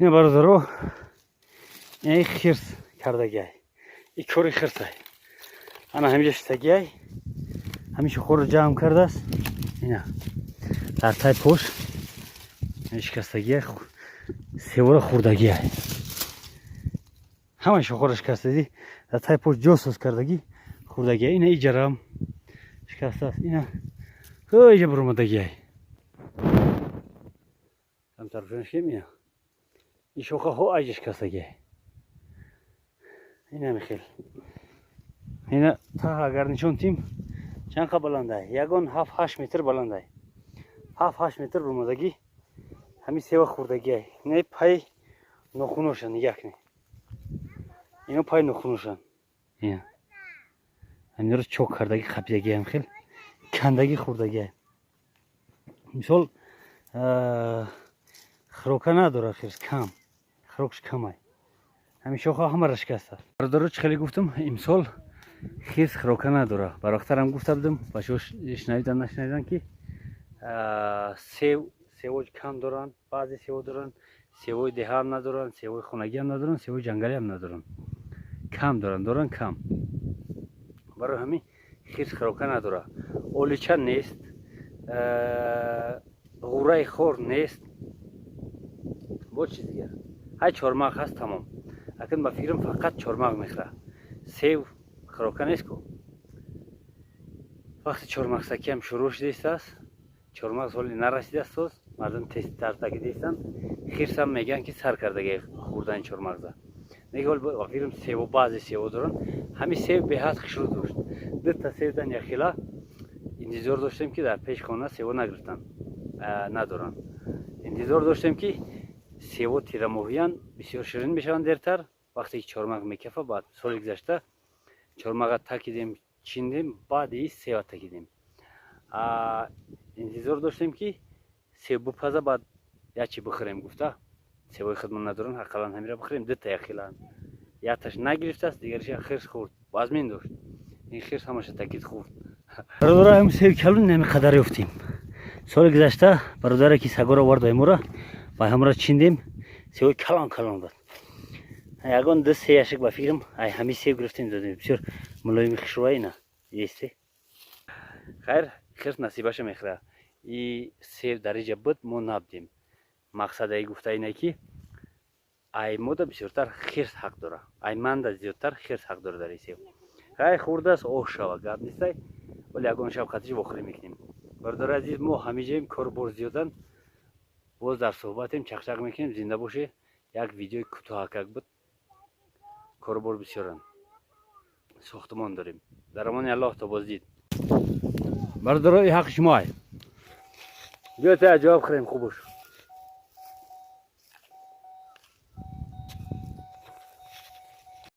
اینا برادرها این خرس کردگی این کاری خرسه انا همیشه شتگی همیشه خور جمع کرده است اینا در تای پشت شکستگی سیور خوردگی همه خورش شکستگی در تای پشت جاسوس کردگی خوردگی اینا ایجا هم شکسته است اینا خیلی برمدگی هم طرفش اینا این شوخه ها ایجا شکستگی اینا میخیل اینا تا اگر نشون تیم چند قبل بلنده یگان 7-8 متر بلنده 7-8 متر برمدگی همین سیوا خوردگی اینا پای نخونوشن یک نه اینا پای نخونوشن اینا همین رو چوک کردگی خبیدگی هم خیلی کندگی خوردگی مثال خروکه نداره خیلی کم خروکش کمه همین شوخه همه را شکسته برادر چه خیلی گفتم امسال خیلی خروکه نداره براختر هم گفته بودم بچه‌ها شنیدن نشنیدن که سیوج کم دارن بعضی سیو دارن سیوی ده هم ندارن سیوی خونگی هم ندارن سیوی جنگلی هم ندارن کم دارن کم برای همین خیلی خروکه نداره اولیچه نیست غوره خور نیست با چیز دیگر های چهارمغز هست تمام اکنون با فکرم فقط چهارمغز میخوره سیو خروکه نیست کو وقتی چهارمغز سکی هم شروع شده است چهارمغز حالی نرسیده است مردم تست ترتگی دیستن خیرس هم میگن که سر کردگی خوردن چهارمغز میگه با فکرم سیو بعضی سیو دارن همین سیو به حد خشرو داشت دو تا سیو دن یخیلا انتظار داشتیم که در پیش خانه سیو نگرفتن ندارن انتظار داشتیم که سیو تیرموهیان بسیار شیرین میشن دیرتر وقتی چهارمغز میکفه بعد سال گذشته چهارمغز تکیدیم چیندیم بعد این سیو تکیدیم انتظار داشتیم که سیو بپزه بعد یا چی بخوریم گفته سیوی خدمت ندارن حقا همین را بخوریم دو تا یخیلا یا تاش نگرفته است دیگرش خرس خورد باز مین داشت این خرس همش تکید خورد برادر هم سیو کلون نمی قدر یافتیم سال گذشته برادر کی سگا را ورد ایمورا با هم را چیندیم سیو کلان بود یگان دو سه یشک با فکرم همین سیو گرفتیم دادیم بسیار ملایم خشروایی نه یسته خیر خرس نصیبش میخوره این سیو درجه بود ما نبدیم مقصد ای گفته اینه که ای مودا بسیارتر خرس حق داره ای من زیادتر خرس حق داره در این سیو خیر خورده است اوه شوا گرد نیسته ولی اگه شب خطرش بخوری میکنیم برادر عزیز ما همیشه کار بر زیادن باز در صحبتیم چخچق میکنیم زنده باشه یک ویدیو کوتاه بود کار بر بسیارن ساختمان داریم در امان الله تا باز دید برادر حق شما بیا تا جواب خوریم خوبش